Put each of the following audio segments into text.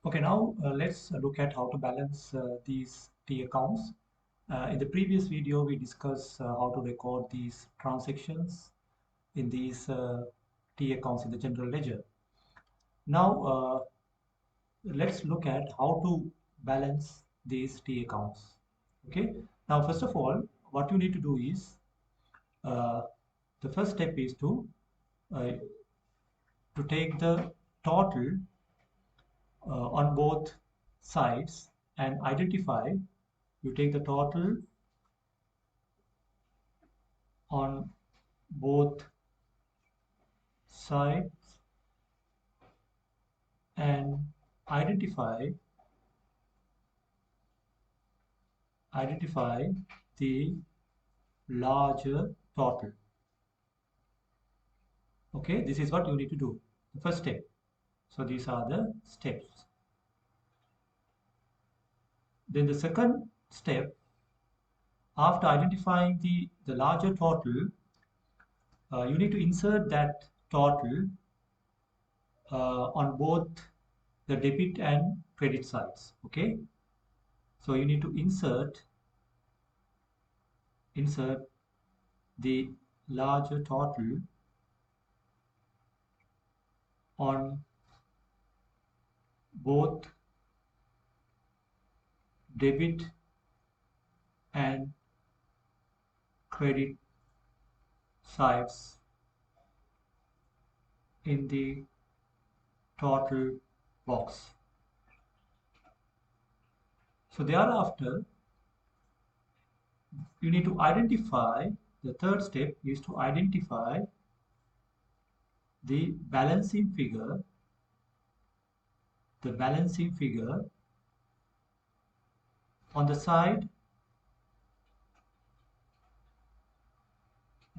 Okay, now let's look at how to balance these T accounts. In the previous video, we discussed how to record these transactions in these T accounts in the general ledger. Now, let's look at how to balance these T accounts. Okay. Now, first of all, what you need to do is uh, the first step is uh, to take the total on both sides and identify. You take the total on both sides and identify the larger total. Okay, this is what you need to do, the first step. So these are the steps. Then the second step, after identifying the larger total, you need to insert that total on both the debit and credit sides. Okay, so you need to insert the larger total on both debit and credit sides in the total box. So thereafter, you need to identify, the third step is to identify the balancing figure on the side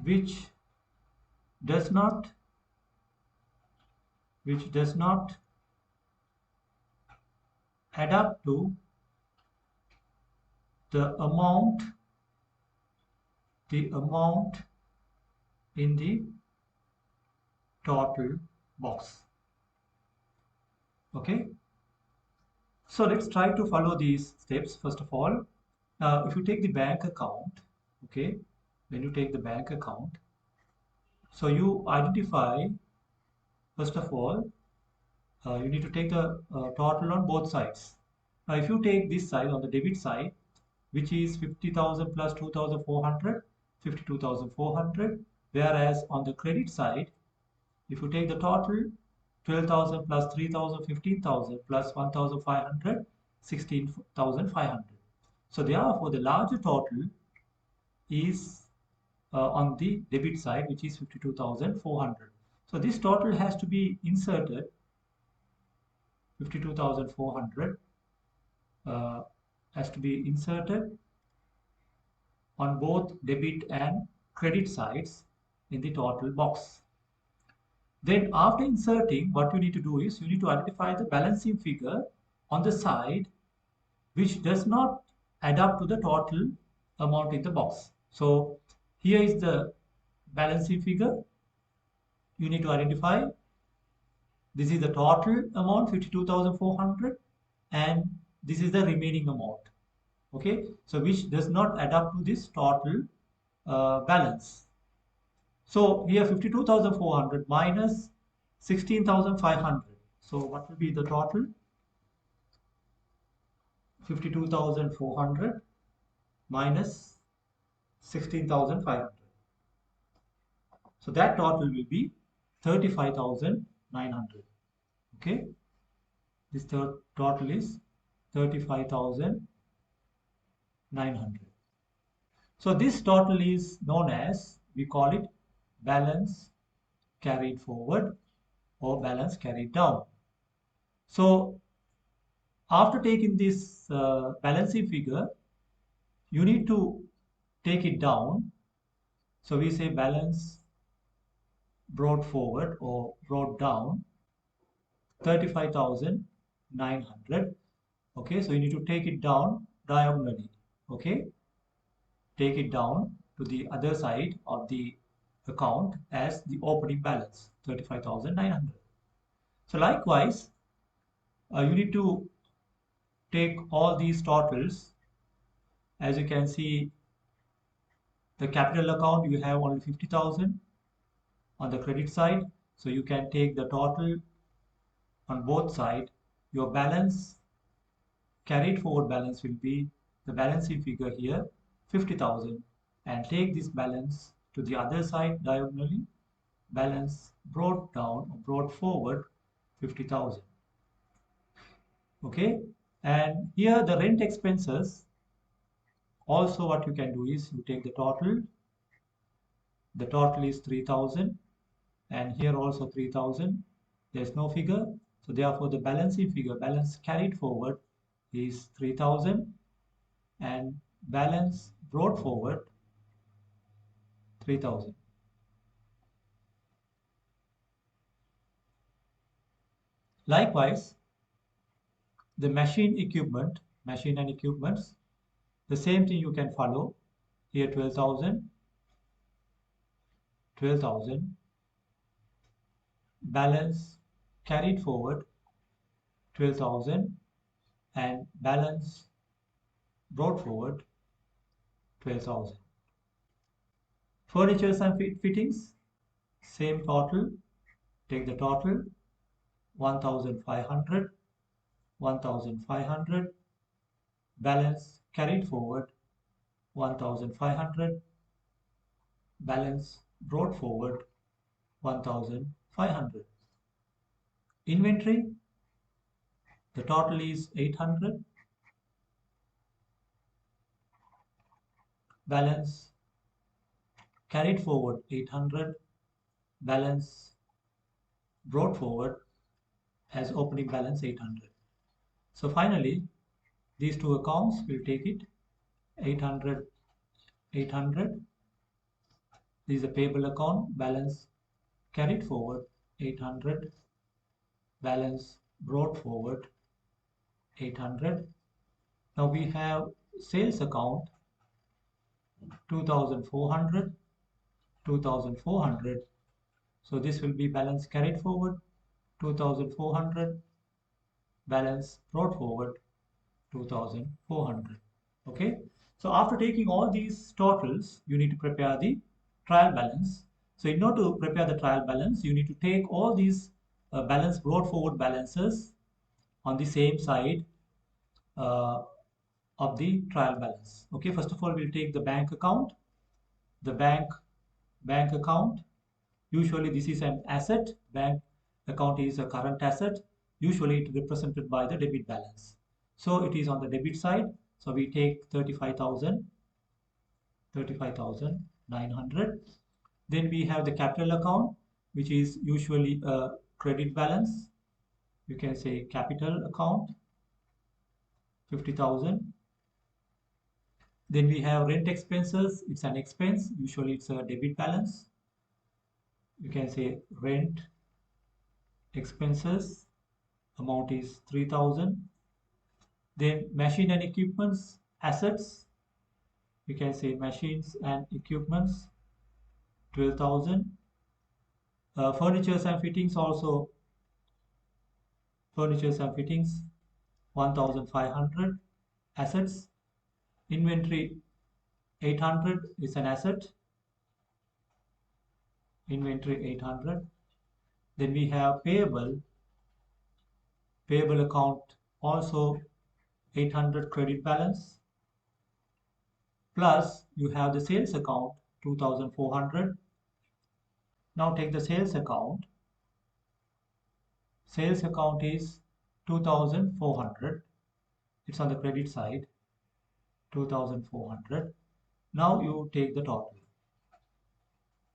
which does not add up to the amount in the total box. Okay, so let's try to follow these steps. First of all, if you take the bank account, okay, when you take the bank account, so you identify, first of all, you need to take the total on both sides. Now, if you take this side, on the debit side, which is 50,000 plus 2,400, 52,400, whereas on the credit side, if you take the total, 12,000 plus 3,000, 15,000 plus 1,500, 16,500. So therefore, the larger total is on the debit side, which is 52,400. So this total has to be inserted, 52,400 has to be inserted on both debit and credit sides in the total box. Then after inserting, what you need to do is you need to identify the balancing figure on the side which does not add up to the total amount in the box. So here is the balancing figure. You need to identify, this is the total amount 52,400 and this is the remaining amount. Okay, so which does not add up to this total balance. So here 52,400 minus 16,500. So what will be the total? 52,400 minus 16,500. So that total will be 35,900. Okay, this total is 35,900. So this total is known as, we call it balance carried forward or balance carried down. So after taking this balancing figure, you need to take it down. So we say balance brought forward or brought down 35,900. Okay, so you need to take it down diagonally. Okay, take it down to the other side of the account as the opening balance 35,900. So likewise, You need to take all these totals. As you can see, the capital account, you have only 50,000 on the credit side. So you can take the total on both sides. Your balance, carried forward balance will be the balancing figure here, 50,000. And take this balance to the other side diagonally. Balance brought down or brought forward 50,000. Okay. And here the rent expenses, also what you can do is you take the total. The total is 3,000 and here also 3,000. There's no figure. So therefore the balancing figure, balance carried forward is 3,000 and balance brought forward 3,000. Likewise, the machine and equipments, the same thing you can follow. Here 12,000, 12,000, balance carried forward 12,000 and balance brought forward 12,000. Furnitures and fittings, same total. Take the total 1,500, 1,500, balance carried forward 1,500, balance brought forward 1,500. Inventory, the total is 800, balance carried forward 800, balance brought forward as opening balance 800. So finally, these two accounts will take it 800, 800. This is a payable account, balance carried forward 800, balance brought forward 800. Now we have sales account 2,400, 2,400. So this will be balance carried forward 2,400, balance brought forward 2,400. Okay. So after taking all these totals, you need to prepare the trial balance. So in order to prepare the trial balance, you need to take all these balance brought forward balances on the same side uh, of the trial balance. Okay, first of all, we'll take the bank account. The bank account. Usually this is an asset. Bank account is a current asset. Usually it is represented by the debit balance. So it is on the debit side. So we take 35,000, 35,900. Then we have the capital account, which is usually a credit balance. You can say capital account, 50,000. Then we have rent expenses. It's an expense. Usually it's a debit balance. You can say rent expenses. Amount is 3,000. Then machine and equipments, assets. You can say machines and equipments, 12,000. Furnitures and fittings also. Furnitures and fittings, 1,500. Assets. Inventory, 800 is an asset. Inventory 800. Then we have payable account also 800 credit balance, plus you have the sales account 2,400. Now take the sales account. Sales account is 2,400. It's on the credit side, 2,400. Now you take the total.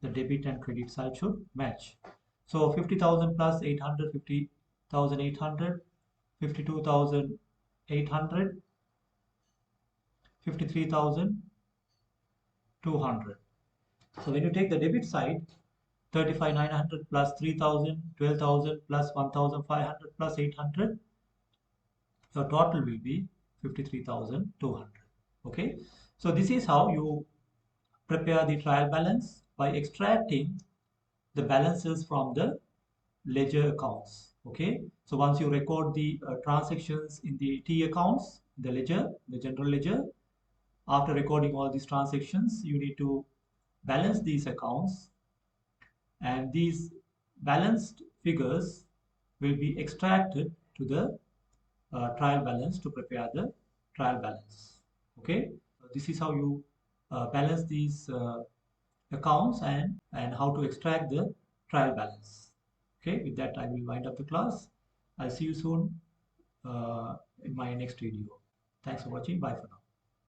The debit and credit side should match. So 50,000 plus 800, 50,800, 52,800, 53,200. So when you take the debit side, 35,900 plus 3,000, 12,000 plus 1,500 plus 800, your total will be 53,200. Okay. So this is how you prepare the trial balance by extracting the balances from the ledger accounts. Okay, so once you record the transactions in the T accounts, the ledger, the general ledger, after recording all these transactions, you need to balance these accounts, and these balanced figures will be extracted to the trial balance to prepare the trial balance. Okay, so this is how you balance these accounts, and how to extract the trial balance. Okay, with that I will wind up the class. I'll see you soon in my next video. Thanks for watching. Bye for now.